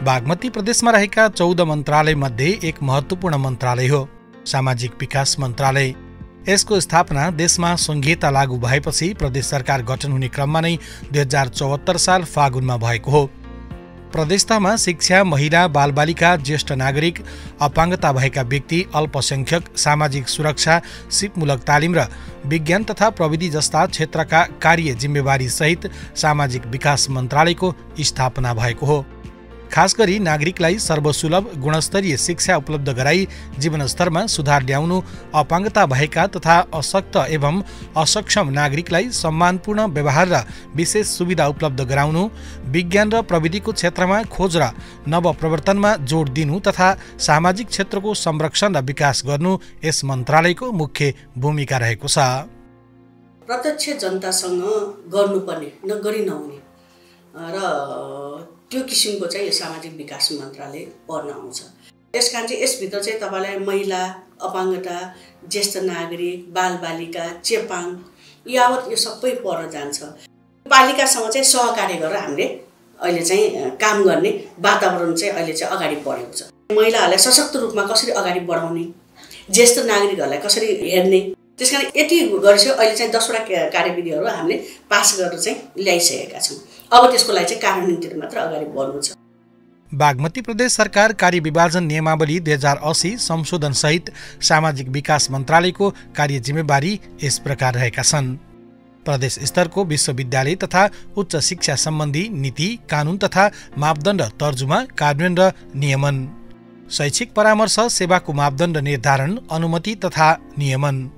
बागमती प्रदेशमा रहेका 14 मन्त्रालय मध्ये एक महत्त्वपूर्ण मन्त्रालय हो सामाजिक विकास मन्त्रालय। यसको स्थापना देशमा संघीयता लागू भएपछि प्रदेश सरकार गठन हुने क्रममा नै 2074 साल फागुनमा भएको हो। प्रदेशतामा शिक्षा, महिला, बालबालिका, ज्येष्ठ नागरिक, अपाङ्गता भएका व्यक्ति, अल्पसंख्यक, सामाजिक सुरक्षा, सिपमूलक तालिम र विज्ञान तथा प्रविधि जस्ता क्षेत्रका कार्य जिम्मेवारी सहित सामाजिक विकास मन्त्रालयको स्थापना भएको हो। खास गरी नागरिकलाई सर्वसुलभ गुणस्तरीय शिक्षा उपलब्ध गराई जीवनस्तरमा सुधार ल्याउनु, अपाङ्गता भएका तथा अशक्त एवं असक्षम नागरिकलाई सम्मानपूर्ण व्यवहार र विशेष सुविधा उपलब्ध गराउनु, विज्ञान र प्रविधिको क्षेत्रमा खोज र नवप्रवर्तनमा जोड दिनु तथा सामाजिक क्षेत्रको संरक्षण र विकास गर्नु यस मन्त्रालयको मुख्य भूमिका रहेको छ। प्रत्यक्ष जनतासँग गर्नुपर्ने नगरी नहुने र त्यो किसिमको चाहिँ सामाजिक विकास मन्त्रालय पर्न आउँछ। त्यसकारण चाहिँ यसभित्र चाहिँ तपाईँलाई महिला, अपाङ्गता, ज्येष्ठ नागरिक, बालबालिका, चेपाङ यावत यो सबै पर्न जान्छ। पालिकासँग चाहिँ सहकार्य गरेर हामीले अहिले चाहिँ काम गर्ने वातावरण चाहिँ अहिले चाहिँ अगाडि बढेको छ। महिलाहरूलाई सशक्त रूपमा कसरी अगाडि बढाउने, ज्येष्ठ नागरिकहरूलाई कसरी हेर्ने, त्यसकारण यति गरिसक्यो। अहिले चाहिँ 10 वटा कार्यविधिहरू हामीले पास गरेर चाहिँ ल्याइसकेका छौँ। अब त्यसको लागि चाहिँ कार्यान्वयनतिर मात्र अगाडि बढ्नु छ। बागमती प्रदेश सरकार कार्यविभाजन नियमावली 2080 संशोधन सहित सामाजिक विकास मन्त्रालयको कार्य जिम्मेवारी यस प्रकार रहेका छन्। प्रदेश स्तरको विश्वविद्यालय तथा उच्च शिक्षा सम्बन्धी नीति, कानुन तथा मापदण्ड तर्जुमा, कार्यान्वयन र नियमन, शैक्षिक परामर्श सेवाको मापदण्ड निर्धारण, अनुमति तथा नियमन,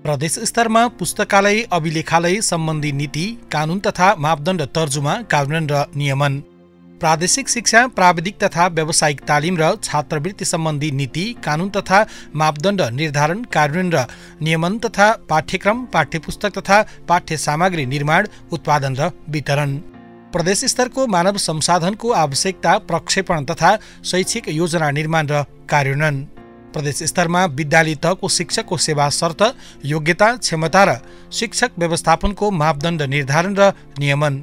प्रदेश स्तरमा पुस्तकालय, अभिलेखालय सम्बन्धी नीति, कानुन तथा मापदण्ड तर्जुमा, कार्यान्वयन र नियमन, प्रादेशिक शिक्षा, प्राविधिक तथा व्यावसायिक तालिम र छात्रवृत्ति सम्बन्धी नीति, कानुन तथा मापदण्ड निर्धारण, कार्यान्वयन र नियमन तथा पाठ्यक्रम, पाठ्यपुस्तक तथा पाठ्य सामग्री निर्माण, उत्पादन र वितरण, प्रदेश स्तरको मानव संसाधनको आवश्यकता, प्रक्षेपण तथा शैक्षिक योजना निर्माण र कार्यान्वयन, प्रदेश स्तरमा विद्यालय तहको शिक्षकको सेवा शर्त, योग्यता, क्षमता र शिक्षक व्यवस्थापनको मापदण्ड निर्धारण र नियमन,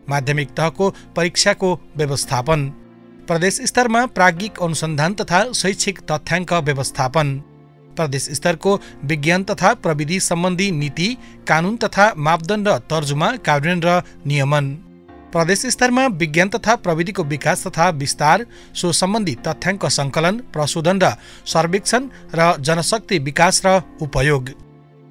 माध्यमिक तहको परीक्षाको व्यवस्थापन, प्रदेश स्तरमा प्राज्ञिक अनुसन्धान तथा शैक्षिक तथ्याङ्क व्यवस्थापन, प्रदेश स्तरको विज्ञान तथा प्रविधि सम्बन्धी नीति, कानुन तथा मापदण्ड तर्जुमा, कार्यान्वयन र नियमन, प्रदेश स्तरमा विज्ञान तथा प्रविधिको विकास तथा विस्तार, सो सम्बन्धी तथ्याङ्क सङ्कलन, प्रशोधन र सर्वेक्षण र जनशक्ति विकास र उपयोग,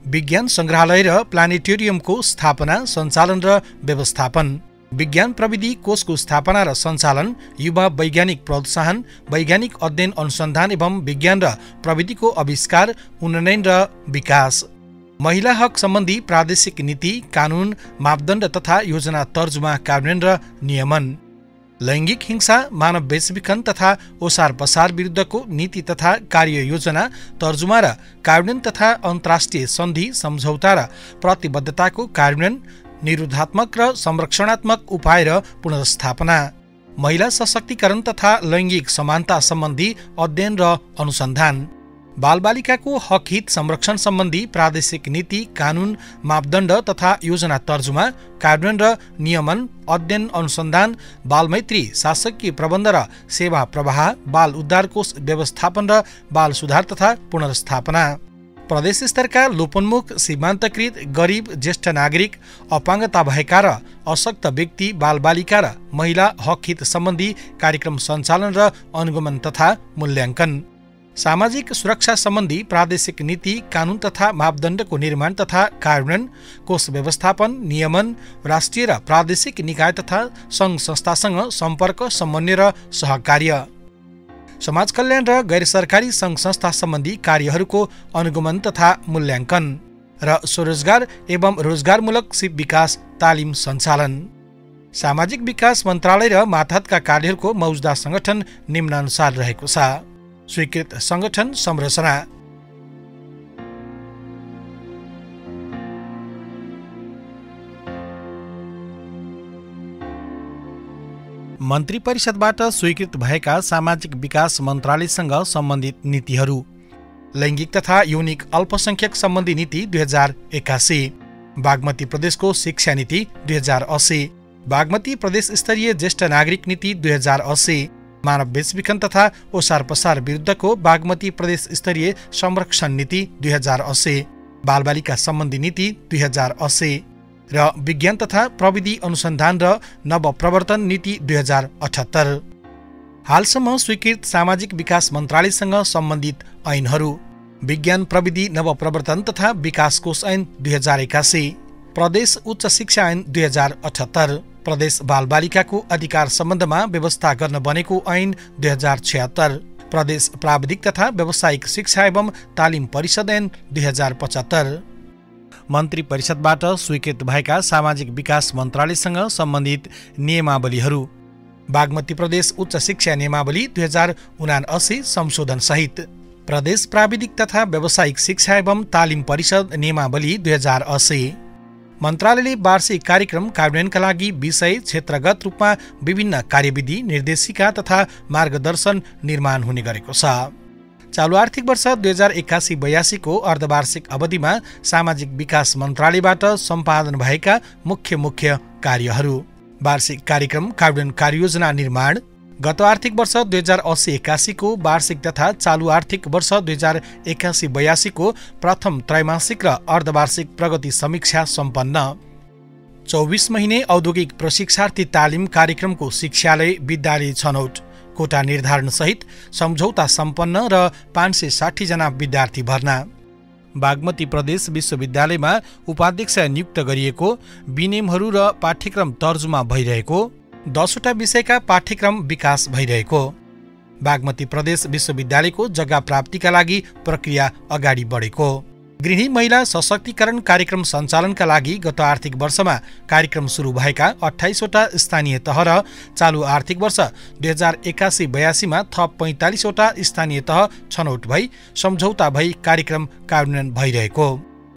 विज्ञान सङ्ग्रहालय र प्लानेटोरियमको स्थापना, सञ्चालन र व्यवस्थापन, विज्ञान प्रविधि कोषको स्थापना र सञ्चालन, युवा वैज्ञानिक प्रोत्साहन, वैज्ञानिक अध्ययन अनुसन्धान एवं विज्ञान र प्रविधिको आविष्कार, उन्नयन र विकास, महिला हक सम्बन्धी प्रादेशिक नीति, कानुन, मापदण्ड तथा योजना तर्जुमा, कार्यान्वयन र नियमन, लैङ्गिक हिंसा, मानव बेचबिखन तथा ओसार पसार विरुद्धको नीति तथा कार्य योजना तर्जुमा र कार्यान्वयन तथा अन्तर्राष्ट्रिय सन्धि, सम्झौता र प्रतिबद्धताको कार्यान्वयन, निरोधात्मक र संरक्षणात्मक उपाय र पुनर्स्थापना, महिला सशक्तिकरण तथा लैङ्गिक समानता सम्बन्धी अध्ययन र अनुसन्धान, बालबालिकाको हक हित संरक्षण सम्बन्धी प्रादेशिक नीति, कानुन, मापदण्ड तथा योजना तर्जुमा, कार्यान्वयन र नियमन, अध्ययन अनुसन्धान, बालमैत्री शासकीय प्रबन्ध र सेवा प्रवाह, बाल उद्धार कोष व्यवस्थापन र बाल सुधार तथा पुनर्स्थापना, प्रदेश स्तरका लोपोन्मुख, सीमान्तकृत, गरिब, ज्येष्ठ नागरिक, अपाङ्गता भएका र अशक्त व्यक्ति, बालबालिका र महिला हक हित सम्बन्धी कार्यक्रम सञ्चालन र अनुगमन तथा मूल्याङ्कन, सामाजिक सुरक्षा सम्बन्धी प्रादेशिक नीति, कानुन तथा मापदण्डको निर्माण तथा कार्यान्वयन, कोष व्यवस्थापन, नियमन, राष्ट्रिय र प्रादेशिक निकाय तथा सङ्घ संस्थासँग सम्पर्क, समन्वय र सहकार्य, समाज कल्याण र गैर सरकारी सङ्घ संस्था सम्बन्धी कार्यहरूको अनुगमन तथा मूल्याङ्कन र स्वरोजगार एवं रोजगारमूलक सिप विकास तालिम सञ्चालन। सामाजिक विकास मन्त्रालय र मातहतका कार्यहरूको मौजदार संगठन निम्नानुसार रहेको छ। स्वीकृत संगठन संरचना, मन्त्री परिषदबाट स्वीकृत भएका सामाजिक विकास मन्त्रालयसँग सम्बन्धित नीतिहरू, लैङ्गिक तथा यौनिक अल्पसंख्यक सम्बन्धी नीति 2081, बागमती प्रदेशको शिक्षा नीति 2080, बागमती प्रदेश स्तरीय ज्येष्ठ नागरिक नीति 2080, मानव बेचबिखन तथा ओसार पसार विरुद्धको बागमती प्रदेश स्तरीय संरक्षण नीति 2080, बालबालिका सम्बन्धी नीति 2080 र विज्ञान तथा प्रविधि अनुसन्धान र नवप्रवर्तन नीति 2078। हालसम्म स्वीकृत सामाजिक विकास मन्त्रालयसँग सम्बन्धित ऐनहरू: विज्ञान प्रविधि नवप्रवर्तन तथा विकास कोष ऐन 2081, प्रदेश उच्च शिक्षा ऐन 2078, प्रदेश बालबालिकाको अधिकार सम्बन्धमा व्यवस्था गर्न बनेको ऐन 2076, प्रदेश प्राविधिक तथा व्यावसायिक शिक्षा एवं तालिम परिषद ऐन 2075। मन्त्री परिषदबाट स्वीकृत भएका सामाजिक विकास मन्त्रालयसँग सम्बन्धित नियमावलीहरू: बागमती प्रदेश उच्च शिक्षा नियमावली 2079 संशोधन सहित, प्रदेश प्राविधिक तथा व्यावसायिक शिक्षा एवं तालिम परिषद नियमावली 2080। मन्त्रालयले वार्षिक कार्यक्रम कार्यान्वयनका लागि विषय क्षेत्रगत रूपमा विभिन्न कार्यविधि, निर्देशिका तथा मार्गदर्शन निर्माण हुने गरेको छ। चालु आर्थिक वर्ष 2081-82 को अर्धवार्षिक अवधिमा सामाजिक विकास मन्त्रालयबाट सम्पादन भएका मुख्य कार्यहरू: वार्षिक कार्यक्रम कार्यान्वयन कार्ययोजना निर्माण, गत आर्थिक वर्ष 2080-81 को वार्षिक तथा चालु आर्थिक वर्ष 2081-82 को प्रथम त्रैमासिक र अर्धवार्षिक प्रगति समीक्षा सम्पन्न, 24 महिने औद्योगिक प्रशिक्षार्थी तालिम कार्यक्रमको शिक्षालय विद्यालय छनौट, कोटा निर्धारण सहित सम्झौता सम्पन्न र 560 जना विद्यार्थी भर्ना, बागमती प्रदेश विश्वविद्यालयमा उपाध्यक्ष नियुक्त गरिएको, विनियमहरू र पाठ्यक्रम तर्जुमा भइरहेको, 10वटा विषयका पाठ्यक्रम विकास भइरहेको, बागमती प्रदेश विश्वविद्यालयको जग्गा प्राप्तिका लागि प्रक्रिया अगाडि बढेको, गृहिणी महिला सशक्तिकरण कार्यक्रम सञ्चालनका लागि गत आर्थिक वर्षमा कार्यक्रम सुरु भएका 28वटा स्थानीय तह र चालु आर्थिक वर्ष 2081-82 मा थप 45वटा स्थानीय तह छनौट भई सम्झौता भई कार्यक्रम कार्यान्वयन भइरहेको,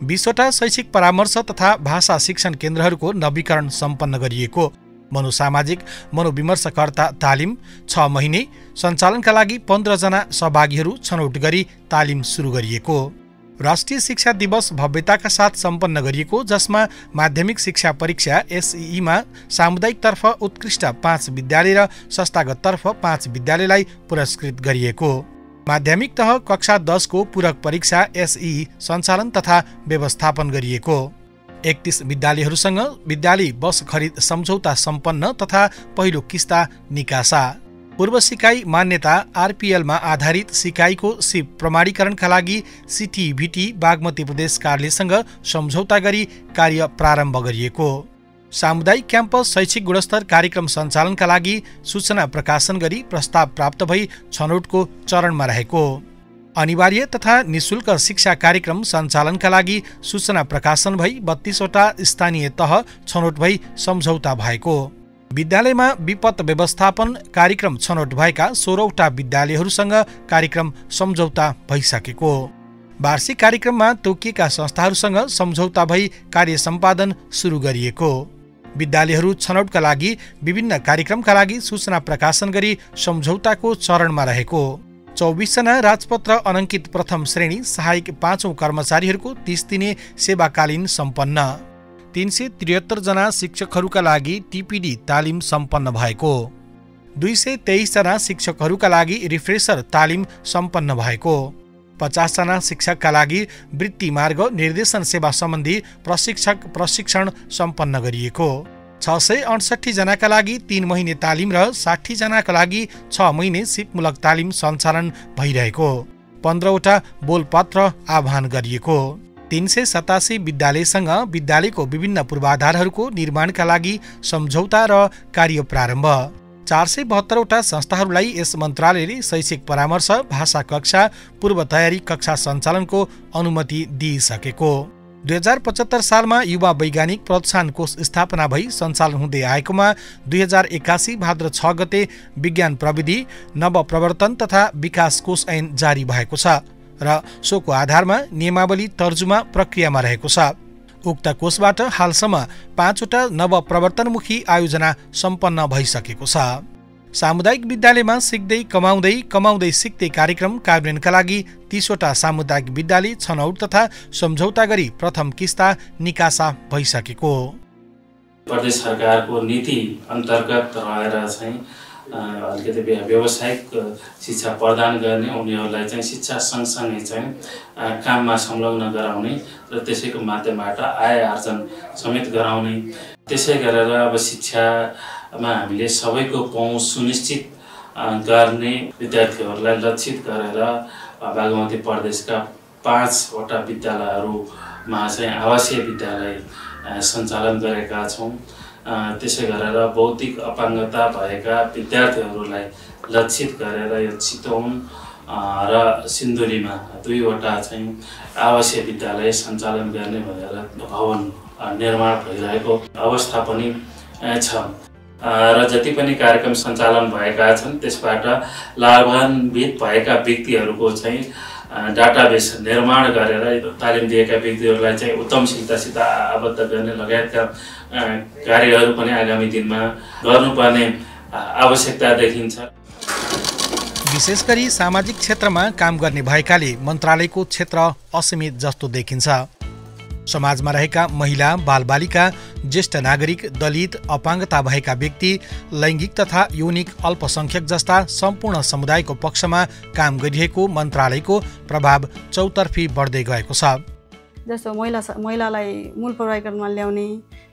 20वटा शैक्षिक परामर्श तथा भाषा शिक्षण केन्द्रहरूको नवीकरण सम्पन्न गरिएको, मनोसामाजिक मनोविमर्शकर्ता तालिम 6 महिने सञ्चालनका लागि 15 जना सहभागीहरू छनौट गरी तालिम सुरु गरिएको, राष्ट्रिय शिक्षा दिवस भव्यताका साथ सम्पन्न गरिएको, जसमा माध्यमिक शिक्षा परीक्षा SEE मा सामुदायिक तर्फ उत्कृष्ट 5 विद्यालय र संस्थागत तर्फ 5 विद्यालयलाई पुरस्कृत गरिएको, माध्यमिक तह कक्षा 10 को पूरक परीक्षा SEE सञ्चालन तथा व्यवस्थापन गरिएको, 31 विद्यालयहरूसँग विद्यालय बस खरिद सम्झौता सम्पन्न तथा पहिलो किस्ता निकासा, पूर्व सिकाइ मान्यता RPL मा आधारित सिकाइको सिप प्रमाणीकरणका लागि CTVT बागमती प्रदेश कार्यालयसँग सम्झौता गरी कार्य प्रारम्भ गरिएको, सामुदायिक क्याम्पस शैक्षिक गुणस्तर कार्यक्रम सञ्चालनका लागि सूचना प्रकाशन गरी प्रस्ताव प्राप्त भई छनौटको चरणमा रहेको, अनिवार्य तथा निशुल्क शिक्षा कार्यक्रम सञ्चालनका लागि सूचना प्रकाशन भई 32वटा स्थानीय तह छनौट भई सम्झौता भएको, विद्यालयमा विपद व्यवस्थापन कार्यक्रम छनौट भएका 16वटा विद्यालयहरूसँग कार्यक्रम सम्झौता भइसकेको, वार्षिक कार्यक्रममा तोकिएका संस्थाहरूसँग सम्झौता भई कार्य सम्पादन सुरु गरिएको, विद्यालयहरू छनौटका लागि विभिन्न कार्यक्रमका लागि सूचना प्रकाशन गरी सम्झौताको चरणमा रहेको, 24 जना राजपत्र अनङ्कित प्रथम श्रेणी सहायक 5औं कर्मचारीहरूको 30 दिने सेवाकालीन सम्पन्न, 373 जना शिक्षकहरूका लागि TPD तालिम सम्पन्न भएको, 223 जना शिक्षकहरूका लागि रिफ्रेसर तालिम सम्पन्न भएको, 50 जना शिक्षकका लागि वृत्ति मार्ग निर्देशन सेवा सम्बन्धी प्रशिक्षक प्रशिक्षण सम्पन्न गरिएको, 668 जनाका लागि 3 महिने तालिम र 60 जनाका लागि 6 महिने सिपमूलक तालिम सञ्चालन भइरहेको, 15वटा बोलपत्र आह्वान गरिएको, 387 विद्यालयसँग विद्यालयको विभिन्न पूर्वाधारहरूको निर्माणका लागि सम्झौता र कार्य प्रारम्भ, 472वटा संस्थाहरूलाई यस मन्त्रालयले शैक्षिक परामर्श, भाषा कक्षा, पूर्व तयारी कक्षा सञ्चालनको अनुमति दिइसकेको, 2075 सालमा युवा वैज्ञानिक प्रोत्साहन कोष स्थापना भई सञ्चालन हुँदै आएकोमा 2081 भाद्र 6 गते विज्ञान प्रविधि नवप्रवर्तन तथा विकास कोष ऐन जारी भएको छ र सोको आधारमा नियमावली तर्जुमा प्रक्रियामा रहेको छ। उक्त कोषबाट हालसम्म 5वटा नवप्रवर्तनमुखी आयोजना सम्पन्न भइसकेको छ। सामुदायिक विद्यालयमा सिक्दै कमाउँदै कमाउँदै सिक्दै कार्यक्रम कार्यान्वयनका लागि 30वटा सामुदायिक विद्यालय छनौट तथा सम्झौता गरी प्रथम किस्ता निकासा भइसकेको। प्रदेश सरकारको नीति अन्तर्गत रहेर चाहिँ अलिकति व्यावसायिक शिक्षा प्रदान गर्ने, उनीहरूलाई चाहिँ शिक्षा सँगसँगै चाहिँ काममा संलग्न गराउने र त्यसैको माध्यमबाट आय आर्जन समेत गराउने। त्यसै गरेर अब शिक्षामा हामीले सबैको पहुँच सुनिश्चित गर्ने विद्यार्थीहरूलाई लक्षित गरेर बागमती प्रदेशका 5वटा विद्यालयहरूमा चाहिँ आवासीय विद्यालय सञ्चालन गरेका छौँ। त्यसै गरेर बौद्धिक अपाङ्गता भएका विद्यार्थीहरूलाई लक्षित गरेर यो चितवन र सिन्धुलीमा 2वटा चाहिँ आवासीय विद्यालय सञ्चालन गर्ने भनेर भवन निर्माण भइरहेको अवस्था पनि छ र जति पनि कार्यक्रम सञ्चालन भएका छन् त्यसबाट लाभान्वित भएका व्यक्तिहरूको चाहिँ डाटाबेस निर्माण गरेर तालिम दिएका व्यक्तिहरूलाई चाहिँ उद्यमशीलतासित आबद्ध गर्ने लगायतका कार्यहरू पनि आगामी दिनमा गर्नुपर्ने आवश्यकता देखिन्छ। विशेष गरी सामाजिक क्षेत्रमा काम गर्ने भएकाले मन्त्रालयको क्षेत्र असीमित जस्तो देखिन्छ। समाजमा रहेका महिला, बालबालिका, ज्येष्ठ नागरिक, दलित, अपाङ्गता भएका व्यक्ति, लैङ्गिक तथा यौनिक अल्पसंख्यक जस्ता सम्पूर्ण समुदायको पक्षमा काम गरिरहेको मन्त्रालयको प्रभाव चौतर्फी बढ्दै गएको छ। जस्तो महिलालाई मूल प्रभावीकरणमा ल्याउने,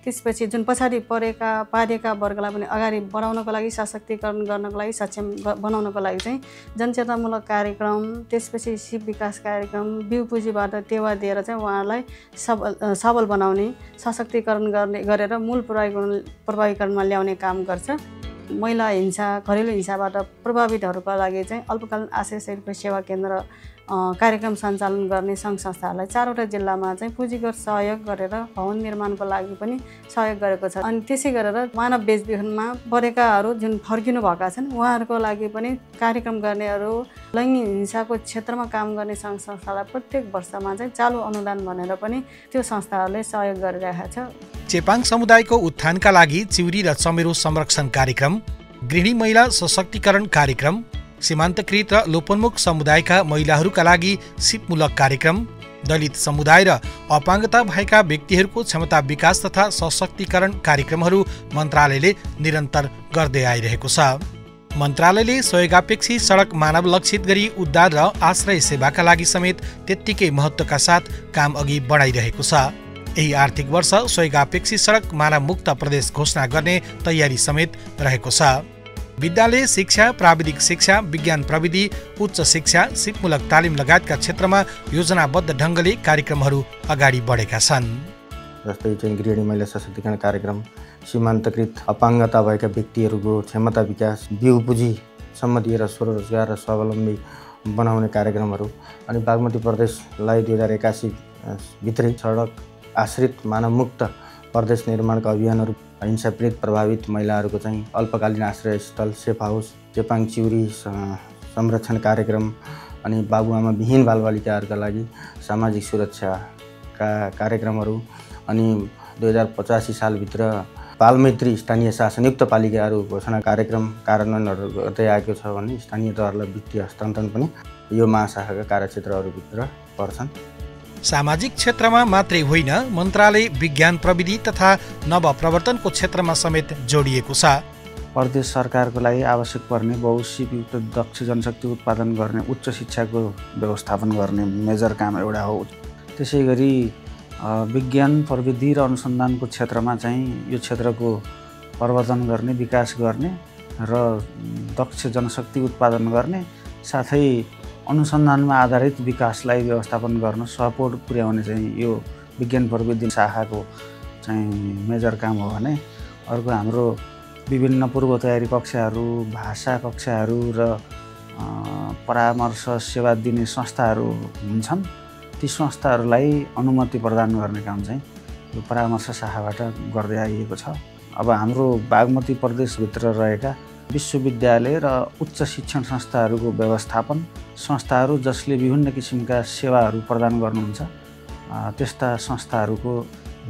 त्यसपछि जुन पछाडि पारिएका वर्गलाई पनि अगाडि बढाउनको लागि, सशक्तिकरण गर्नको लागि, सक्षम बनाउनको लागि चाहिँ जनचेतनामूलक कार्यक्रम, त्यसपछि सिप विकास कार्यक्रम, बिउ पुँजीबाट टेवा दिएर चाहिँ उहाँहरूलाई सबल बनाउने, सशक्तिकरण गरेर मूल प्रभावीकरणमा ल्याउने काम गर्छ। महिला हिंसा, घरेलु हिंसाबाट प्रभावितहरूका लागि चाहिँ अल्पकालीन आश्रय स्वरूप सेवा केन्द्र कार्यक्रम सञ्चालन गर्ने सङ्घ संस्थाहरूलाई 4वटा जिल्लामा चाहिँ पुँजीगत सहयोग गरेर भवन निर्माणको लागि पनि सहयोग गरेको छ। अनि त्यसै गरेर मानव बेचबिखनमा परेकाहरू जुन फर्किनु भएका छन् उहाँहरूको लागि पनि कार्यक्रम गर्नेहरू, लैङ्गिक हिंसाको क्षेत्रमा काम गर्ने सङ्घ संस्थालाई प्रत्येक वर्षमा चाहिँ चालु अनुदान भनेर पनि त्यो संस्थाहरूले सहयोग गरिरहेको छ। चेपाङ समुदायको उत्थानका लागि चिउरी र चमेरो संरक्षण कार्यक्रम, गृहिणी महिला सशक्तिकरण कार्यक्रम, सीमान्तकृत र लोपोन्मुख समुदायका महिलाहरूका लागि सिपमूलक कार्यक्रम, दलित समुदाय र अपाङ्गता भएका व्यक्तिहरूको क्षमता विकास तथा सशक्तिकरण कार्यक्रमहरू मन्त्रालयले निरन्तर गर्दै आइरहेको छ। मन्त्रालयले सहयोगापेक्षी सडक मानव लक्षित गरी उद्धार र आश्रय सेवाका लागि समेत त्यत्तिकै महत्त्वका साथ काम अघि बढाइरहेको छ। यही आर्थिक वर्ष सहयोगापेक्षी सडक मानव मुक्त प्रदेश घोषणा गर्ने तयारी समेत रहेको छ। विद्यालय शिक्षा, प्राविधिक शिक्षा, विज्ञान प्रविधि, उच्च शिक्षा, सिपमूलक तालिम लगायतका क्षेत्रमा योजनाबद्ध ढङ्गले कार्यक्रमहरू अगाडि बढेका छन्। जस्तै चाहिँ गृहिणी महिला सशक्तिकरण कार्यक्रम, सीमान्तकृत अपाङ्गता भएका व्यक्तिहरूको क्षमता विकास, बिउ पुँजीसम्म दिएर स्वरोजगार र स्वावलम्बी बनाउने कार्यक्रमहरू, अनि बागमती प्रदेशलाई 2081 भित्रै सडक आश्रित मानवमुक्त प्रदेश निर्माणका अभियानहरू, हिंसा पीडित प्रभावित महिलाहरूको चाहिँ अल्पकालीन आश्रय स्थल, सेफ हाउस, चेपाङ चिउरी संरक्षण कार्यक्रम, अनि बाबुआमा विहीन बालबालिकाहरूका लागि सामाजिक सुरक्षाका कार्यक्रमहरू, अनि 2085 सालभित्र बालमैत्री स्थानीय शासनयुक्त पालिकाहरू घोषणा कार्यक्रम कार्यान्वयनहरू गर्दै आएको छ भने स्थानीय तहहरूलाई वित्तीय हस्तान्तरण पनि यो महाशाखाका कार्यक्षेत्रहरूभित्र पर्छन्। सामाजिक क्षेत्रमा मात्रै होइन, मन्त्रालय विज्ञान प्रविधि तथा नवप्रवर्तनको क्षेत्रमा समेत जोडिएको छ। प्रदेश सरकारको लागि आवश्यक पर्ने बहुसिपयुक्त दक्ष जनशक्ति उत्पादन गर्ने, उच्च शिक्षाको व्यवस्थापन गर्ने मेजर काम एउटा हो। त्यसै गरी विज्ञान प्रविधि र अनुसन्धानको क्षेत्रमा चाहिँ यो क्षेत्रको प्रवर्धन गर्ने, विकास गर्ने र दक्ष जनशक्ति उत्पादन गर्ने, साथै अनुसन्धानमा आधारित विकासलाई व्यवस्थापन गर्न सपोर्ट पुर्याउने चाहिँ यो विज्ञान प्रविधि शाखाको चाहिँ मेजर काम हो भने अर्को हाम्रो विभिन्न पूर्व तयारी कक्षाहरू, भाषा कक्षाहरू र परामर्श सेवा दिने संस्थाहरू हुन्छन्। ती संस्थाहरूलाई अनुमति प्रदान गर्ने काम चाहिँ यो परामर्श शाखाबाट गर्दै आइएको छ। अब हाम्रो बागमती प्रदेशभित्र रहेका विश्वविद्यालय र उच्च शिक्षण संस्थाहरूको व्यवस्थापन, संस्थाहरू जसले विभिन्न किसिमका सेवाहरू प्रदान गर्नुहुन्छ त्यस्ता संस्थाहरूको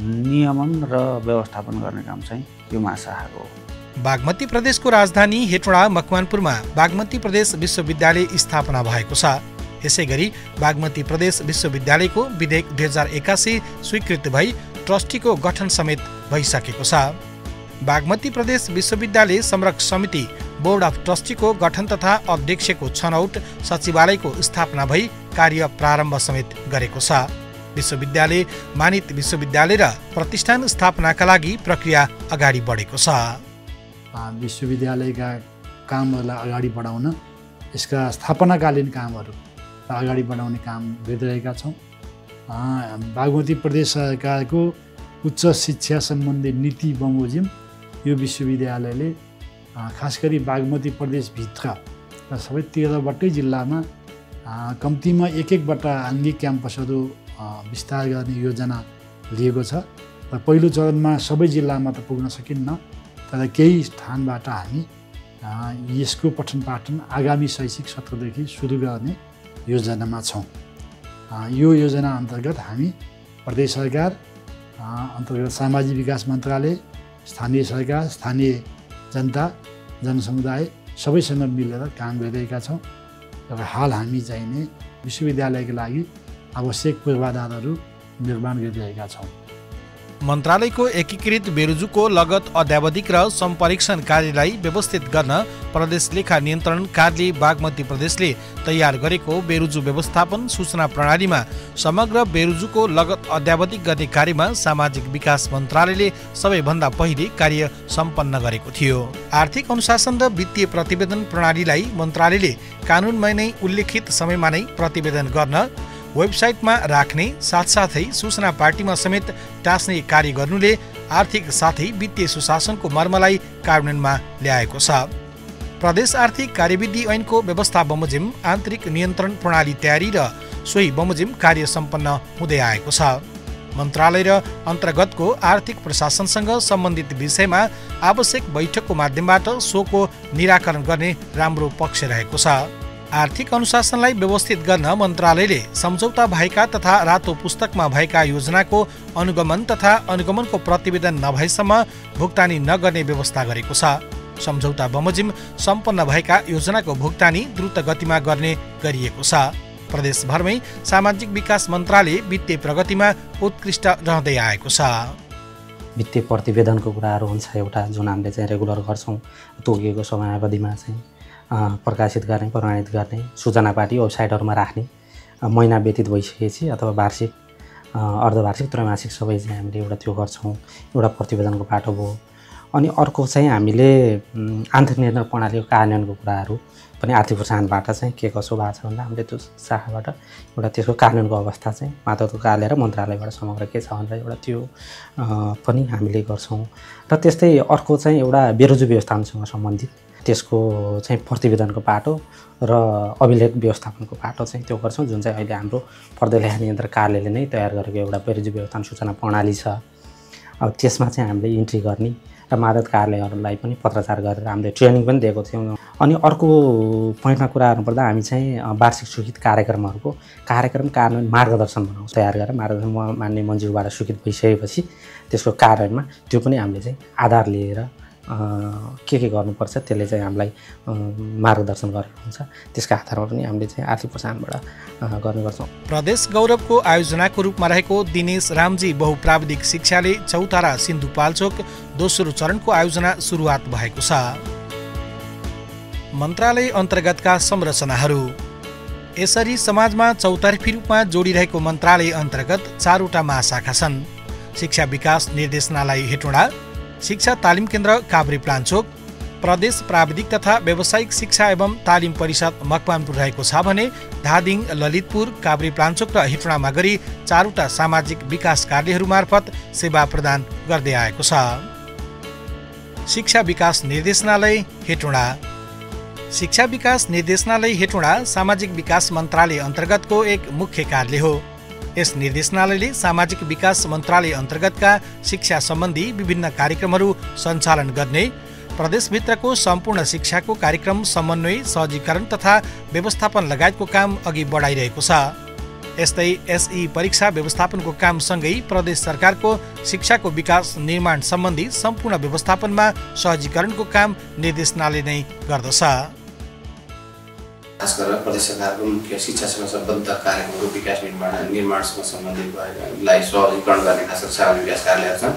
नियमन र व्यवस्थापन गर्ने काम चाहिँ यो महाशाखाको हो। बागमती प्रदेशको राजधानी हेटौँडा मकवानपुरमा बागमती प्रदेश विश्वविद्यालय स्थापना भएको छ। यसैगरी बागमती प्रदेश विश्वविद्यालयको विधेयक 2081 स्वीकृत भई ट्रस्टीको गठन समेत भइसकेको छ। बागमती प्रदेश विश्वविद्यालय संरक्षक समिति बोर्ड अफ ट्रस्टीको गठन तथा अध्यक्षको छनौट, सचिवालयको स्थापना भई कार्य प्रारम्भ समेत गरेको छ। विश्वविद्यालय मानित विश्वविद्यालय र प्रतिष्ठान स्थापनाका लागि प्रक्रिया अगाडि बढेको छ। विश्वविद्यालयका कामहरूलाई अगाडि बढाउन यसका स्थापनाकालीन कामहरू अगाडि बढाउने काम गरिरहेका छौँ। बागमती प्रदेश सरकारको उच्च शिक्षा सम्बन्धी नीति बमोजिम यो विश्वविद्यालयले खास गरी बागमती प्रदेशभित्र र सबै 13वटै जिल्लामा कम्तीमा एक-एकवटा आङ्गिक क्याम्पसहरू विस्तार गर्ने योजना लिएको छ र पहिलो चरणमा सबै जिल्लामा त पुग्न सकिन्न, तर केही स्थानबाट हामी यसको पठन पाठन आगामी शैक्षिक सत्रदेखि सुरु गर्ने योजनामा छौँ। यो योजना अन्तर्गत हामी प्रदेश सरकार अन्तर्गत सामाजिक विकास मन्त्रालय, स्थानीय सरकार, स्थानीय जनता, जनसमुदाय सबैसँग मिलेर काम गरिरहेका छौँ र हाल हामी चाहिने विश्वविद्यालयका लागि आवश्यक पूर्वाधारहरू निर्माण गरिरहेका छौँ। मन्त्रालयको एकीकृत बेरोजुको लगत अध्यावधिक र सम्परीक्षण कार्यलाई व्यवस्थित गर्न प्रदेश लेखा नियन्त्रण कार्यालय बागमती प्रदेशले तयार गरेको बेरोजु व्यवस्थापन सूचना प्रणालीमा समग्र बेरोजुको लगत अध्यावधिक गर्ने कार्यमा सामाजिक विकास मन्त्रालयले सबैभन्दा पहिले कार्य सम्पन्न गरेको थियो। आर्थिक अनुशासन र वित्तीय प्रतिवेदन प्रणालीलाई मन्त्रालयले कानुनमा नै उल्लेखित समयमा नै प्रतिवेदन गर्न, वेबसाइटमा राख्ने साथसाथै सूचना पार्टीमा समेत टाँस्ने कार्य गर्नुले आर्थिक साथै वित्तीय सुशासनको मर्मलाई कार्यान्वयनमा ल्याएको छ। प्रदेश आर्थिक कार्यविधि ऐनको व्यवस्था बमोजिम आन्तरिक नियन्त्रण प्रणाली तयारी र सोही बमोजिम कार्य सम्पन्न हुँदै आएको छ। मन्त्रालय र अन्तर्गतको आर्थिक प्रशासनसँग सम्बन्धित विषयमा आवश्यक बैठकको माध्यमबाट सोको निराकरण गर्ने राम्रो पक्ष रहेको छ। आर्थिक अनुशासनलाई व्यवस्थित गर्न मन्त्रालयले सम्झौता भएका तथा रातो पुस्तकमा भएका योजनाको अनुगमन तथा अनुगमनको प्रतिवेदन नभएसम्म भुक्तानी नगर्ने व्यवस्था गरेको छ। सम्झौता बमोजिम सम्पन्न भएका योजनाको भुक्तानी द्रुत गतिमा गर्ने गरिएको छ। प्रदेशभरमै सामाजिक विकास मन्त्रालय वित्तीय प्रगतिमा उत्कृष्ट रहँदै आएको छ। वित्तीय प्रतिवेदनको कुराहरू हुन्छ एउटा जुन हामीले चाहिँ रेगुलर गर्छौँ, तोकिएको समयावधिमा चाहिँ प्रकाशित गर्ने, प्रमाणित गर्ने, सूचना पार्टी वेबसाइटहरूमा राख्ने, महिना व्यतीत भइसकेपछि अथवा वार्षिक, अर्धवार्षिक, त्रैमासिक सबै चाहिँ हामीले एउटा त्यो गर्छौँ। एउटा प्रतिवेदनको बाटो भयो। अनि अर्को चाहिँ हामीले आन्तरिक नियन्त्रण प्रणालीको कार्यान्वयनको कुराहरू पनि आर्थिक प्रोत्साहनबाट चाहिँ के कसो भएको छ भन्दा हामीले त्यो शाखाबाट एउटा त्यसको कार्यान्वयनको अवस्था चाहिँ मातहतको कार्यालय र मन्त्रालयबाट समग्र के छ भनेर एउटा त्यो पनि हामीले गर्छौँ। र त्यस्तै अर्को चाहिँ एउटा बेरोजु व्यवस्थापनसँग सम्बन्धित त्यसको चाहिँ प्रतिवेदनको पाटो र अभिलेख व्यवस्थापनको पाटो चाहिँ त्यो गर्छौँ, जुन चाहिँ अहिले हाम्रो प्रदेश लेखा नियन्त्रण कार्यालयले नै तयार गरेको एउटा बेरोजु व्यवस्थापन सूचना प्रणाली छ। अब त्यसमा चाहिँ हामीले इन्ट्री गर्ने र मादक कार्यालयहरूलाई पनि पत्रचार गरेर हामीले ट्रेनिङ पनि दिएको थियौँ। अनि अर्को पोइन्टमा कुरा गर्नुपर्दा हामी चाहिँ वार्षिक स्वीकृत कार्यक्रमहरूको कार्यक्रम कार्यान्वयन मार्गदर्शन बनाउँछ, तयार गरेर मार्गदर्शन मान्य मन्जुरबाट स्वीकृत भइसकेपछि त्यसको कार्यान्वयनमा त्यो पनि हामीले चाहिँ आधार लिएर के गर्नुपर्छ त्यसले चाहिँ हामीलाई मार्गदर्शन गरेको हुन्छ। त्यसका आधारमा पनि हामीले चाहिँ आर्थिक प्रोत्साहनबाट गर्ने गर्छौँ। प्रदेश गौरवको आयोजनाको रूपमा रहेको दिनेश रामजी बहुप्राविधिक शिक्षाले चौतारा सिन्धुपाल्चोक दोस्रो चरणको आयोजना सुरुवात भएको छ। मन्त्रालय अन्तर्गतका संरचनाहरू। यसरी समाजमा चौतर्फी रूपमा जोडिरहेको मन्त्रालय अन्तर्गत 4वटा महाशाखा छन्। शिक्षा विकास निर्देशनालय हेटौँडा, शिक्षा तालिम केन्द्र काभ्रेपलाञ्चोक, प्रदेश प्राविधिक तथा व्यावसायिक शिक्षा एवं तालिम परिषद मकवानपुर रहेको छ भने धादिङ, ललितपुर, काभ्रेपलाञ्चोक र हेटौँडामा गरी 4वटा सामाजिक विकास कार्यहरू मार्फत सेवा प्रदान गर्दै आएको छ। शिक्षा विकास निर्देशनालय हेटौँडा। शिक्षा विकास निर्देशनालय हेटौँडा सामाजिक विकास मन्त्रालय अन्तर्गतको एक मुख्य कार्यालय हो। यस निर्देशनालयले सामाजिक विकास मन्त्रालय अन्तर्गतका शिक्षा सम्बन्धी विभिन्न कार्यक्रमहरू सञ्चालन गर्ने, प्रदेशभित्रको सम्पूर्ण शिक्षाको कार्यक्रम समन्वय, सहजीकरण तथा व्यवस्थापन लगायतको काम अघि बढाइरहेको छ। यस्तै एसई परीक्षा व्यवस्थापनको कामसँगै प्रदेश सरकारको शिक्षाको विकास निर्माण सम्बन्धी सम्पूर्ण व्यवस्थापनमा सहजीकरणको काम निर्देशनालय नै गर्दछ। खास गरेर प्रदेश सरकारको मुख्य शिक्षासँग सम्बद्ध कार्यक्रमको विकास निर्माणसँग सम्बन्धित भएकालाई सहजीकरण गर्ने खास गरी सामाजिक विकास कार्यालयहरू छन्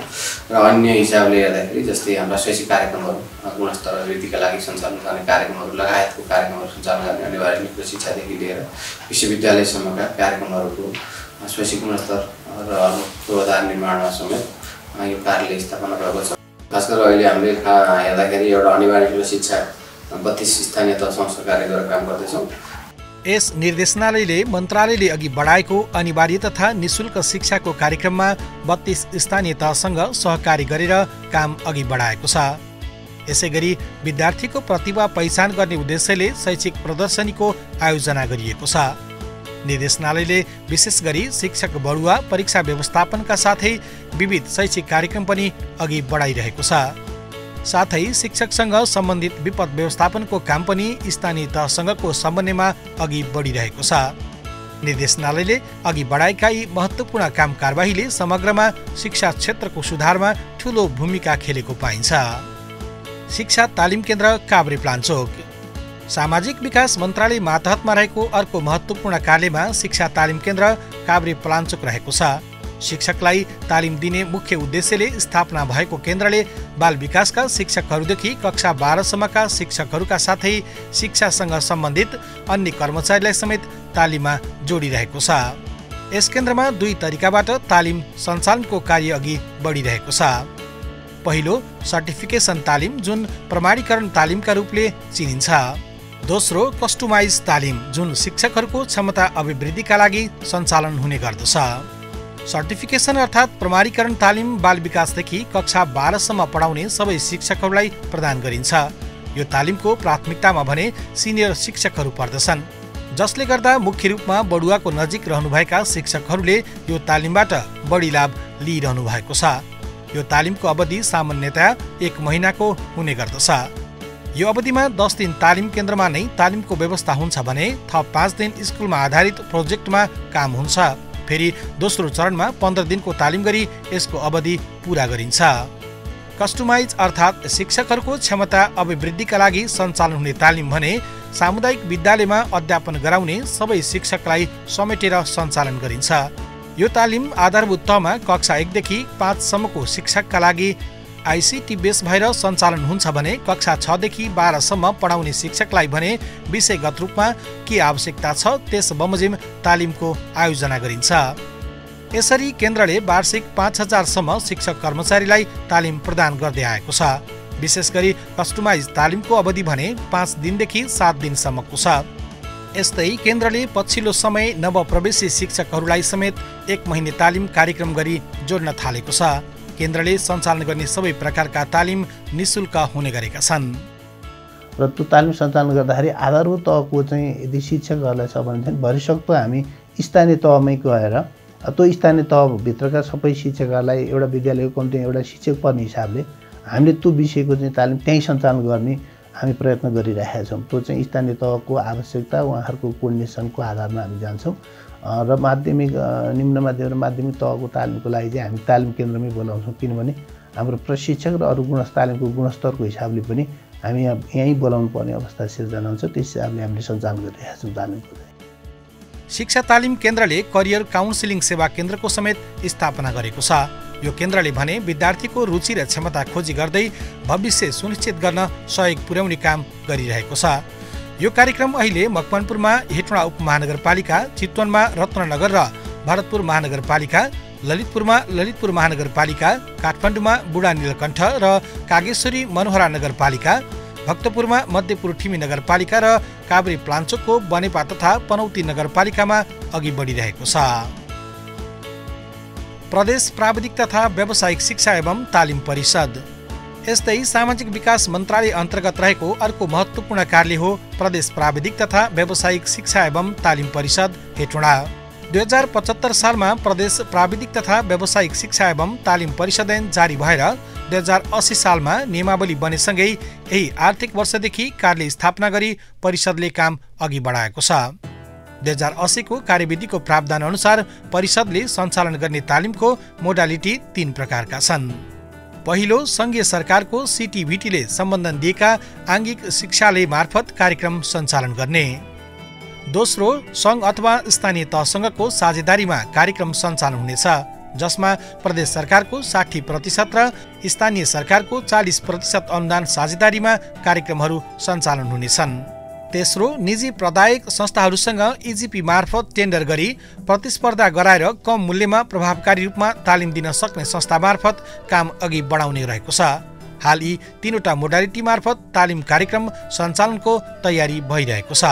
र अन्य हिसाबले हेर्दाखेरि जस्तै हाम्रा शैक्षिक कार्यक्रमहरू गुणस्तर वृद्धिका लागि सञ्चालन गर्ने कार्यक्रमहरू लगायतको कार्यक्रमहरू सञ्चालन गर्ने अनिवार्य नियुक्त शिक्षादेखि लिएर विश्वविद्यालयसम्मका कार्यक्रमहरूको शैक्षिक गुणस्तर र पूर्वाधार निर्माणमा समेत यो कार्यालय स्थापना भएको छ। खास गरेर अहिले हामीले हेर्दाखेरि एउटा अनिवार्य शिक्षा 32 स्थानीय तहसँग सहकार्य गरेर काम गर्दैछौँ। यस निर्देशनालयले मन्त्रालयले अघि बढाएको अनिवार्य तथा निशुल्क शिक्षाको कार्यक्रममा 32 स्थानीय तहसँग सहकारी गरेर काम अघि बढाएको छ। यसैगरी विद्यार्थीको प्रतिभा पहिचान गर्ने उद्देश्यले शैक्षिक प्रदर्शनीको आयोजना गरिएको छ। निर्देशनालयले विशेष गरी शिक्षक बढुवा परीक्षा व्यवस्थापनका साथै विविध शैक्षिक कार्यक्रम पनि अघि बढाइरहेको छ। साथै शिक्षकसँग सम्बन्धित विपद व्यवस्थापनको काम पनि स्थानीय तहसँगको समन्वयमा अघि बढिरहेको छ। निर्देशनालयले अघि बढाएका यी महत्त्वपूर्ण काम कारबाहीले समग्रमा शिक्षा क्षेत्रको सुधारमा ठूलो भूमिका खेलेको पाइन्छ। शिक्षा तालिम केन्द्र काभ्रे प्लान्चोक। सामाजिक विकास मन्त्रालय मातहतमा रहेको अर्को महत्त्वपूर्ण कार्यमा शिक्षा तालिम केन्द्र काभ्रे प्लान्चोक रहेको छ। शिक्षकलाई तालिम दिने मुख्य उद्देश्यले स्थापना भएको केन्द्रले बाल विकासका शिक्षकहरूदेखि कक्षा 12 सम्मका शिक्षकहरूका साथै शिक्षासँग सम्बन्धित अन्य कर्मचारीलाई समेत तालिममा जोडिरहेको छ। यस केन्द्रमा 2 तरिकाबाट तालिम सञ्चालनको कार्य अघि बढिरहेको छ। पहिलो सर्टिफिकेसन तालिम जुन प्रमाणीकरण तालिमका रूपले चिनिन्छ। दोस्रो कस्टमाइज तालिम जुन शिक्षकहरूको क्षमता अभिवृद्धिका लागि सञ्चालन हुने गर्दछ। सर्टिफिकेसन अर्थात् प्रमाणीकरण तालिम बाल विकासदेखि कक्षा 12 सम्म पढाउने सबै शिक्षकहरूलाई प्रदान गरिन्छ। यो तालिमको प्राथमिकतामा भने सिनियर शिक्षकहरू पर्दछन्, जसले गर्दा मुख्य रूपमा बढुवाको नजिक रहनुभएका शिक्षकहरूले यो तालिमबाट बढी लाभ लिइरहनु भएको छ। यो तालिमको अवधि सामान्यतया 1 महिनाको हुने गर्दछ। यो अवधिमा 10 दिन तालिम केन्द्रमा नै तालिमको व्यवस्था हुन्छ भने थप 5 दिन स्कुलमा आधारित प्रोजेक्टमा काम हुन्छ। फेरि दोस्रो चरणमा 15 दिनको तालिम गरी यसको अवधि पूरा गरिन्छ। कस्टमाइज अर्थात् शिक्षकहरूको क्षमता अभिवृद्धिका लागि सञ्चालन हुने तालिम भने सामुदायिक विद्यालयमा अध्यापन गराउने सबै शिक्षकलाई समेटेर सञ्चालन गरिन्छ। यो तालिम आधारभूत तहमा कक्षा 1 देखि 5 सम्मको शिक्षकका लागि आइसिटी बेस भएर सञ्चालन हुन्छ भने कक्षा 6 देखि 12 सम्म पढाउने शिक्षकलाई भने विषयगत रूपमा के आवश्यकता छ त्यस बमोजिम तालिमको आयोजना गरिन्छ। यसरी केन्द्रले वार्षिक 5000 सम्म शिक्षक कर्मचारीलाई तालिम प्रदान गर्दै आएको छ। विशेष गरी कस्टमाइज तालिमको अवधि भने 5 दिनदेखि 7 दिनसम्मको छ। यस्तै केन्द्रले पछिल्लो समय नवप्रवेशी शिक्षकहरूलाई समेत 1 महिने तालिम कार्यक्रम गरी जोड्न थालेको छ। केन्द्रले सञ्चालन गर्ने सबै प्रकारका तालिम निशुल्क हुने गरेका छन्। र त्यो तालिम सञ्चालन गर्दाखेरि आधारभूत तहको चाहिँ यदि शिक्षकहरूलाई छ भने चाहिँ भरिसक्दो हामी स्थानीय तहमै गएर त्यो स्थानीय तहभित्रका सबै शिक्षकहरूलाई एउटा विद्यालयको कम्ती एउटा शिक्षक पर्ने हिसाबले हामीले त्यो विषयको चाहिँ तालिम त्यहीँ सञ्चालन गर्ने हामी प्रयत्न गरिरहेका छौँ। त्यो चाहिँ स्थानीय तहको आवश्यकता उहाँहरूको कोर्डिनेसनको आधारमा हामी जान्छौँ र माध्यमिक निम्न माध्यमिक र माध्यमिक तहको तालिमको लागि चाहिँ हामी तालिम केन्द्रमै बोलाउँछौँ। किनभने हाम्रो प्रशिक्षक र अरू तालिमको गुणस्तरको हिसाबले पनि हामी यहीँ बोलाउनु पर्ने अवस्था सिर्जना हुन्छ। त्यस हिसाबले हामीले सञ्चालन गरिरहेका छौँ तालिमको। शिक्षा तालिम केन्द्रले करियर काउन्सिलिङ सेवा केन्द्रको समेत स्थापना गरेको छ। यो केन्द्रले भने विद्यार्थीको रुचि र क्षमता खोजी गर्दै भविष्य सुनिश्चित गर्न सहयोग पुर्याउने काम गरिरहेको छ। यो कार्यक्रम अहिले मकवानपुरमा हेटौँडा उपमहानगरपालिका, चितवनमा रत्ननगर र भरतपुर महानगरपालिका, ललितपुरमा ललितपुर महानगरपालिका, काठमाडौँमा बुढा नीलकण्ठ र कागेश्वरी मनोहरा नगरपालिका, भक्तपुरमा मध्यपुर ठिमी नगरपालिका र काभ्रे प्लान्चोकको बनेपा तथा पनौती नगरपालिकामा अघि बढिरहेको छ। प्रदेश प्राविधिक तथा व्यावसायिक शिक्षा एवं तालिम परिषद। यस्तै सामाजिक विकास मन्त्रालय अन्तर्गत रहेको अर्को महत्त्वपूर्ण कार्य हो प्रदेश प्राविधिक तथा व्यावसायिक शिक्षा एवं तालिम परिषद हेटौँडा। 2075 सालमा प्रदेश प्राविधिक तथा व्यावसायिक शिक्षा एवं तालिम परिषद ऐन जारी भएर 2080 सालमा नियमावली बनेसँगै यही आर्थिक वर्षदेखि कार्य स्थापना गरी परिषदले काम अघि बढाएको छ। 2080 को कार्यविधिको प्रावधान अनुसार परिषदले सञ्चालन गर्ने तालिमको मोडालिटी 3 प्रकारका छन्। पहिलो, सङ्घीय सरकारको सिटिभिटीले सम्बन्धन दिएका आङ्गिक शिक्षालय मार्फत कार्यक्रम सञ्चालन गर्ने। दोस्रो, सङ्घ अथवा स्थानीय तहसँगको साझेदारीमा कार्यक्रम सञ्चालन हुनेछ, जसमा प्रदेश सरकारको 60% र स्थानीय सरकारको 40% अनुदान साझेदारीमा कार्यक्रमहरू सञ्चालन हुनेछन्। तेस्रो, निजी प्रदायक संस्थाहरूसँग इजिपी मार्फत टेन्डर गरी प्रतिस्पर्धा गराएर कम मूल्यमा प्रभावकारी रूपमा तालिम दिन सक्ने संस्था मार्फत काम अघि बढाउने रहेको छ। हाल यी 3वटा मोडालिटी मार्फत तालिम कार्यक्रम सञ्चालनको तयारी भइरहेको छ।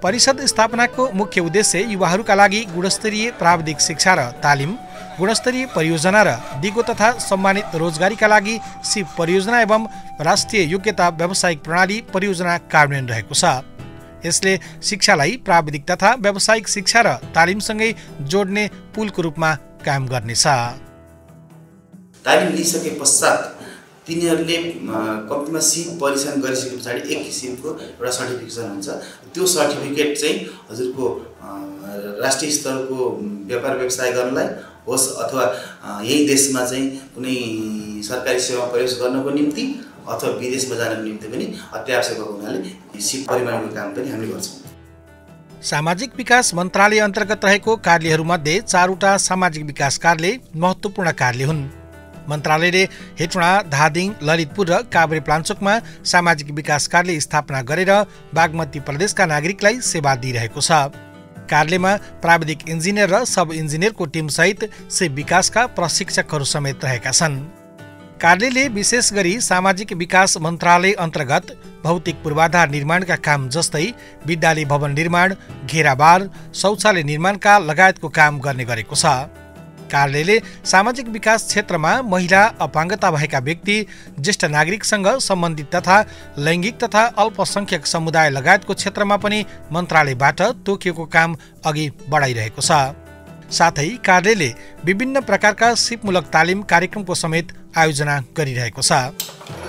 परिषद स्थापनाको मुख्य उद्देश्य युवाहरूका लागि गुणस्तरीय प्राविधिक शिक्षा र तालिम, गुणस्तरीय परियोजना र दिगो तथा सम्मानित रोजगारीका लागि सिप परियोजना एवं राष्ट्रिय योग्यता व्यावसायिक प्रणाली परियोजना कार्यान्वयन रहेको छ। यसले शिक्षालाई प्राविधिक तथा व्यावसायिक शिक्षा र तालिमसँगै जोड्ने पुलको रूपमा काम गर्नेछ। तालिम लिइसके पश्चात तिनीहरूले कम्तीमा सिप परीक्षण गरिसके पछाडि एक किसिमको एउटा सर्टिफिकेसन हुन्छ। त्यो सर्टिफिकेट चाहिँ हजुरको राष्ट्रिय स्तरको व्यापार व्यवसाय गर्नलाई होस् अथवा यही देशमा चाहिँ कुनै सरकारी सेवा प्रयोग गर्नको निम्ति अथवा विदेशमा जानको निम्ति पनि अत्यावश्यक भएको हुनाले सिप परिमाणको काम पनि हामीले गर्छौँ। सामाजिक विकास मन्त्रालय अन्तर्गत रहेको कार्यहरूमध्ये 4वटा सामाजिक विकास कार्यालय महत्त्वपूर्ण कार्यालय हुन्। मन्त्रालयले हेटुँडा, धादिङ, ललितपुर र काभ्रेपलाञ्चोकमा सामाजिक विकास कार्यालय स्थापना गरेर बागमती प्रदेशका नागरिकलाई सेवा दिइरहेको छ। कार्यालयमा प्राविधिक इन्जिनियर र सब इन्जिनियरको टिमसहित सिप विकासका प्रशिक्षकहरू समेत रहेका छन्। कार्यालयले विशेष गरी सामाजिक विकास मन्त्रालय अन्तर्गत भौतिक पूर्वाधार निर्माणका काम जस्तै विद्यालय भवन निर्माण, घेराबार, शौचालय निर्माणका लगायतको काम गर्ने गरेको छ। कार्यालयले सामाजिक विकास क्षेत्रमा महिला, अपाङ्गता भएका व्यक्ति, ज्येष्ठ नागरिकसँग सम्बन्धित तथा लैङ्गिक तथा अल्पसंख्यक समुदाय लगायतको क्षेत्रमा पनि मन्त्रालयबाट तोकिएको काम अघि बढाइरहेको छ। साथै कार्यालयले विभिन्न प्रकारका सिपमूलक तालिम कार्यक्रमको समेत आयोजना गरिरहेको छ।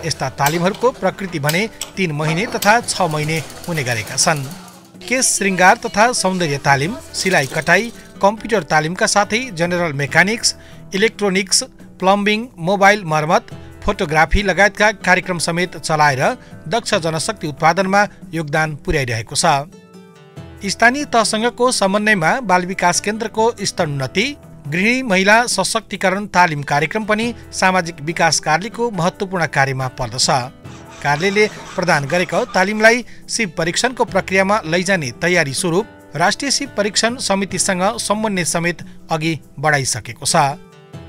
यस्ता तालिमहरूको प्रकृति भने 3 महिने तथा 6 महिने हुने गरेका छन्। केश श्रृङ्गार तथा सौन्दर्य तालिम, सिलाइ कटाई, कम्प्युटर तालिमका साथै general mechanics, electronics, plumbing, mobile मर्मत, फोटोग्राफी लगायतका कार्यक्रम समेत चलाएर दक्ष जनशक्ति उत्पादनमा योगदान पुर्याइरहेको छ। स्थानीय तहसँगको समन्वयमा बाल विकास केन्द्रको स्तरोन्नति, गृहिणी महिला सशक्तिकरण तालिम कार्यक्रम पनि सामाजिक विकास कार्यालयको महत्त्वपूर्ण कार्यमा पर्दछ। कार्यालयले प्रदान गरेको तालिमलाई सिप परीक्षणको प्रक्रियामा लैजाने तयारी स्वरूप राष्ट्रिय सिप परीक्षण समितिसँग समन्वय समेत अघि बढाइसकेको छ।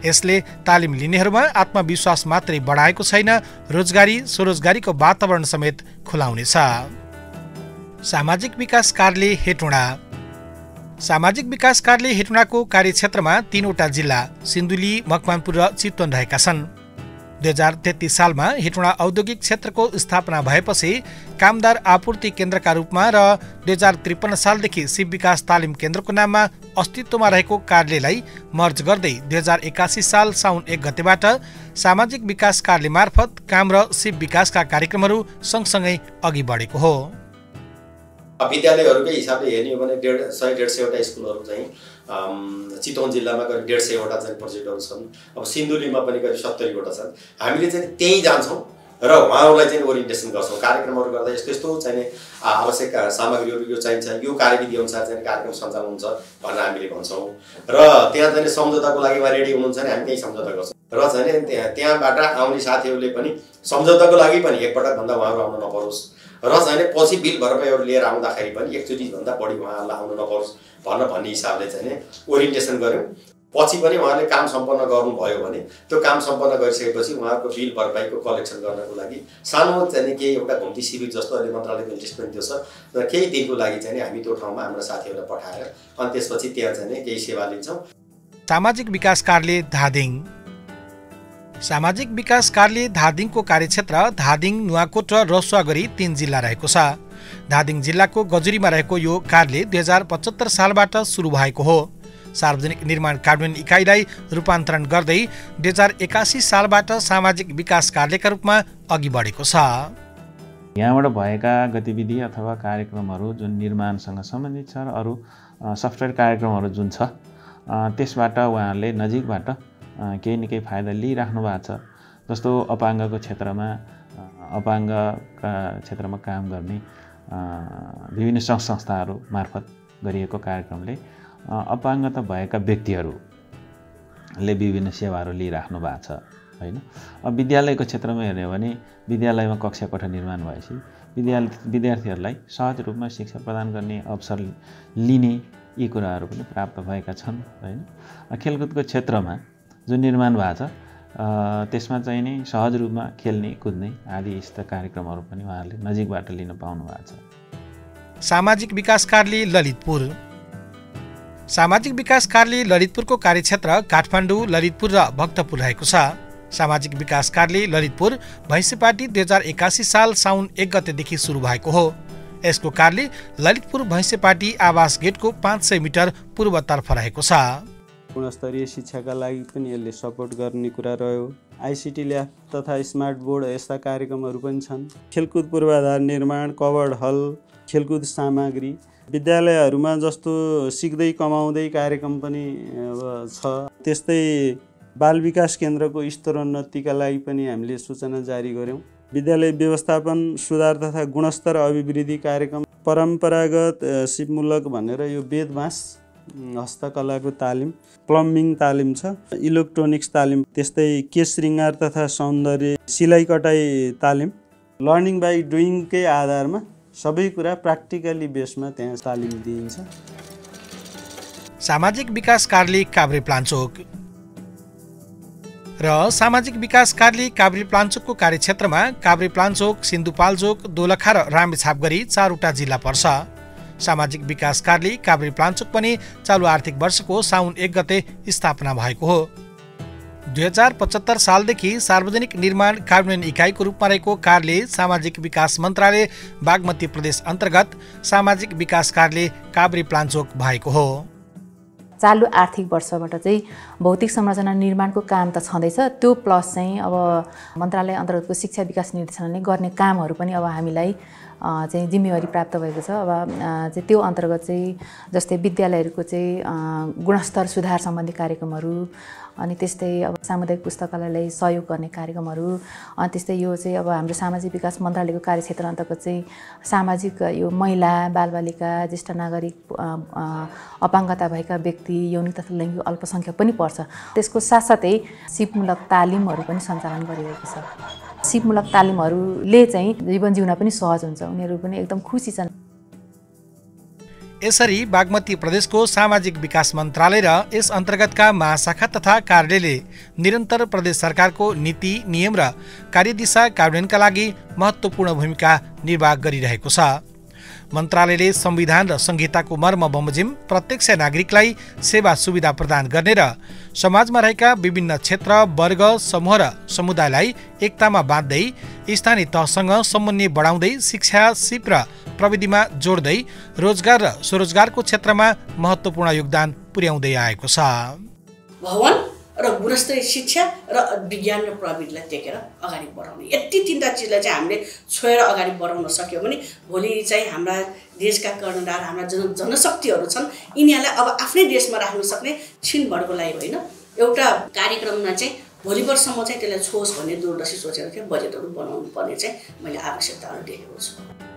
यसले तालिम लिनेहरूमा आत्मविश्वास मात्रै बढाएको छैन, रोजगारी स्वरोजगारीको वातावरण समेत खुलाउनेछ। सामाजिक विकास कार्यालय हेटुँडा। सामाजिक विकास कार्यालय हेटुँडाको कार्यक्षेत्रमा 3वटा जिल्ला सिन्धुली, मकवानपुर र चितवन रहेका छन्। 2033 सालमा हेटुँडा औद्योगिक क्षेत्रको स्थापना भएपछि कामदार आपूर्ति केन्द्रका रूपमा र 2053 सालदेखि सिप विकास तालिम केन्द्रको नाममा अस्तित्वमा रहेको कार्यालयलाई मर्ज गर्दै 2081 साल साउन 1 गतेबाट सामाजिक विकास कार्यालय मार्फत काम र सिप विकासका कार्यक्रमहरू सँगसँगै अघि बढेको हो। विद्यालयहरूकै हिसाबले हेर्ने हो भने 100-150वटा स्कुलहरू चाहिँ चितवन जिल्लामा करिब 150वटा चाहिँ प्रोजेक्टहरू छन्। अब सिन्धुलीमा पनि करिब 70वटा छन्। हामीले चाहिँ त्यहीँ जान्छौँ र उहाँहरूलाई चाहिँ ओरिएन्टेसन गर्छौँ। कार्यक्रमहरू गर्दा यस्तो यस्तो चाहिने आवश्यक सामग्रीहरू यो चाहिन्छ, यो कार्यविधि अनुसार चाहिँ कार्यक्रम सञ्चालन हुन्छ भनेर हामीले भन्छौँ र त्यहाँ चाहिँ सम्झौताको लागि उहाँ रेडी हुनुहुन्छ भने हामी त्यहीँ सम्झौता गर्छौँ र चाहिँ त्यहाँबाट आउने साथीहरूले पनि सम्झौताको लागि पनि एकपटकभन्दा उहाँहरू आउनु नपरोस् र चाहिँ पछि बिल भरपाईहरू लिएर आउँदाखेरि पनि एकचोटिभन्दा बढी उहाँहरूलाई आउनु नपरोस् भन्ने हिसाबले चाहिँ ओरिएन्टेसन गऱ्यौँ। पछि पनि उहाँले काम सम्पन्न गर्नुभयो भने त्यो काम सम्पन्न गरिसकेपछि उहाँहरूको बिल भरपाईको कलेक्सन गर्नको लागि सानो चाहिँ केही एउटा घुम्ती शिविर जस्तो अहिले मन्त्रालयको इन्भेस्टमेन्ट त्यो छ र केही दिनको लागि चाहिँ हामी त्यो ठाउँमा हाम्रो साथीहरूलाई पठाएर अनि त्यसपछि त्यहाँ चाहिँ केही सेवा लिन्छौँ। सामाजिक विकास कार्यालय धादिङ। सामाजिक विकास कार्यालय धादिङको कार्यक्षेत्र धादिङ, नुवाकोट र रसुवा गरी 3 जिल्ला रहेको छ। धादिङ जिल्लाको गजुरीमा रहेको यो कार्यालय 2075 सालबाट सुरु भएको हो। सार्वजनिक निर्माण कार्यान्वयन इकाइलाई रूपान्तरण गर्दै 2081 सालबाट सामाजिक विकास कार्यालयका रूपमा अघि बढेको छ। यहाँबाट भएका गतिविधि अथवा कार्यक्रमहरू जुन निर्माणसँग सम्बन्धित छ र अरू सफ्टवेयर कार्यक्रमहरू जुन छ त्यसबाट उहाँहरूले नजिकबाट केही न केही फाइदा लिइराख्नु भएको छ। जस्तो अपाङ्गको क्षेत्रमा अपाङ्गका क्षेत्रमा काम गर्ने विभिन्न सङ्घ संस्थाहरू मार्फत गरिएको कार्यक्रमले अपाङ्गता भएका व्यक्तिहरूले विभिन्न सेवाहरू लिइराख्नु भएको छ होइन। अब विद्यालयको क्षेत्रमा हेर्ने हो भने विद्यालयमा कक्षा कोठा निर्माण भएपछि विद्यार्थीहरूलाई सहज रूपमा शिक्षा प्रदान गर्ने अवसर लिने यी कुराहरू पनि प्राप्त भएका छन् होइन। खेलकुदको क्षेत्रमा जुन निर्माण भएको छ त्यसमा चाहिँ नै सहज रूपमा खेल्ने कुद्ने आदि यस्ता कार्यक्रमहरू पनि उहाँहरूले नजिकबाट लिन पाउनु भएको छ। सामाजिक विकास कार्यालय ललितपुर। सामाजिक विकास कार्यालय ललितपुरको कार्यक्षेत्र काठमाडौँ, ललितपुर र भक्तपुर रहेको छ। सामाजिक विकास कार्यालय ललितपुर भैँसेपाटी 2081 साल साउन 1 गतेदेखि सुरु भएको हो। यसको कार्यालय ललितपुर भैँसेपाटी आवास गेटको 500 मिटर पूर्वतर्फ रहेको छ। गुणस्तरीय शिक्षाका लागि पनि यसले सपोर्ट गर्ने कुरा रह्यो। आइसिटी ल्याब तथा स्मार्ट बोर्ड यस्ता कार्यक्रमहरू पनि छन्। खेलकुद पूर्वाधार निर्माण, कवर्ड हल, खेलकुद सामग्री, विद्यालयहरूमा जस्तो सिक्दै कमाउँदै कार्यक्रम पनि छ। त्यस्तै बाल विकास केन्द्रको स्तरोन्नतिका लागि पनि हामीले सूचना जारी गऱ्यौँ। विद्यालय व्यवस्थापन सुधार तथा गुणस्तर अभिवृद्धि कार्यक्रम, परम्परागत सिपमूलक भनेर यो बेदबाँस हस्तकलाको तालिम, प्लम्बिङ तालिम छ, इलेक्ट्रोनिक्स तालिम, त्यस्तै केश श्रृङ्गार तथा सौन्दर्य, सिलाइ कटाइ तालिम, लर्निङ बाई डुइङकै आधारमा सबै कुरा प्र्याक्टिकली बेसमा त्यहाँ तालिम दिइन्छ। सामाजिक विकास कार्यालय काभ्रेपलाञ्चोक र सामाजिक विकास कार्यालय काभ्रेपलाञ्चोकको कार्यक्षेत्रमा काभ्रेपलाञ्चोक, सिन्धुपाल्चोक, दोलखा र रामेछाप गरी 4वटा जिल्ला पर्छ। सामाजिक विकास कार्यालय काभ्रेपलाञ्चोक पनि चालु आर्थिक वर्षको साउन 1 गते स्थापना भएको हो। 2075 सालदेखि सार्वजनिक निर्माण कार्यान्वयन इकाइको रूपमा रहेको कार्यालय सामाजिक विकास मन्त्रालय बागमती प्रदेश अन्तर्गत सामाजिक विकास कार्यालय काभ्रेपलाञ्चोक भएको हो। चालु आर्थिक वर्षबाट चाहिँ भौतिक संरचना निर्माणको काम त छँदैछ, त्यो प्लस चाहिँ अब मन्त्रालय अन्तर्गतको शिक्षा विकास निर्देशनाले गर्ने कामहरू पनि अब हामीलाई चाहिँ जिम्मेवारी प्राप्त भएको छ। अब चाहिँ त्यो अन्तर्गत चाहिँ जस्तै विद्यालयहरूको चाहिँ गुणस्तर सुधार सम्बन्धी कार्यक्रमहरू, अनि त्यस्तै अब सामुदायिक पुस्तकालयलाई सहयोग गर्ने कार्यक्रमहरू, अनि त्यस्तै यो चाहिँ अब हाम्रो सामाजिक विकास मन्त्रालयको कार्यक्षेत्र अन्तर्गत चाहिँ सामाजिक यो महिला, बालबालिका, ज्येष्ठ नागरिक, अपाङ्गता भएका व्यक्ति, यौनिक तथा लैङ्गिक अल्पसङ्ख्यक पनि पर्छ। त्यसको साथसाथै सिपमूलक तालिमहरू पनि सञ्चालन गरिरहेको छ। सिपमूलक तालिमहरूले चाहिँ जीवन जिउन पनि सहज हुन्छ, उनीहरू पनि एकदम खुसी छन्। यसरी बागमती प्रदेशको सामाजिक विकास मन्त्रालय र यस अन्तर्गतका महाशाखा तथा कार्यालयले निरन्तर प्रदेश सरकारको नीति, नियम र कार्यदिशा कार्यान्वयनका लागि महत्त्वपूर्ण भूमिका निर्वाह गरिरहेको छ। मन्त्रालयले संविधान र संहिताको मर्म बमोजिम प्रत्यक्ष नागरिकलाई सेवा सुविधा प्रदान गर्ने र समाजमा रहेका विभिन्न क्षेत्र, वर्ग, समूह र समुदायलाई एकतामा बाँध्दै स्थानीय तहसँग समन्वय बढाउँदै शिक्षा, सिप र प्रविधिमा जोड्दै रोजगार र स्वरोजगारको क्षेत्रमा महत्त्वपूर्ण योगदान पुर्याउँदै आएको छ। भवन र गुणस्तरीय शिक्षा र विज्ञान र प्रविधिलाई टेकेर अगाडि बढाउने, यति 3टा चिजलाई चाहिँ हामीले छोएर अगाडि बढाउन सक्यो भने भोलि चाहिँ हाम्रा देशका कर्णधार, हाम्रा जनशक्तिहरू छन्, यिनीहरूलाई अब आफ्नै देशमा राख्न सक्ने छिनभरको लागि होइन, एउटा कार्यक्रममा चाहिँ भोलि वर्षसम्म चाहिँ त्यसलाई छोस् भन्ने दूरदर्शी सोचेर चाहिँ बजेटहरू बनाउनु पर्ने चाहिँ मैले आवश्यकताहरू देखेको छु।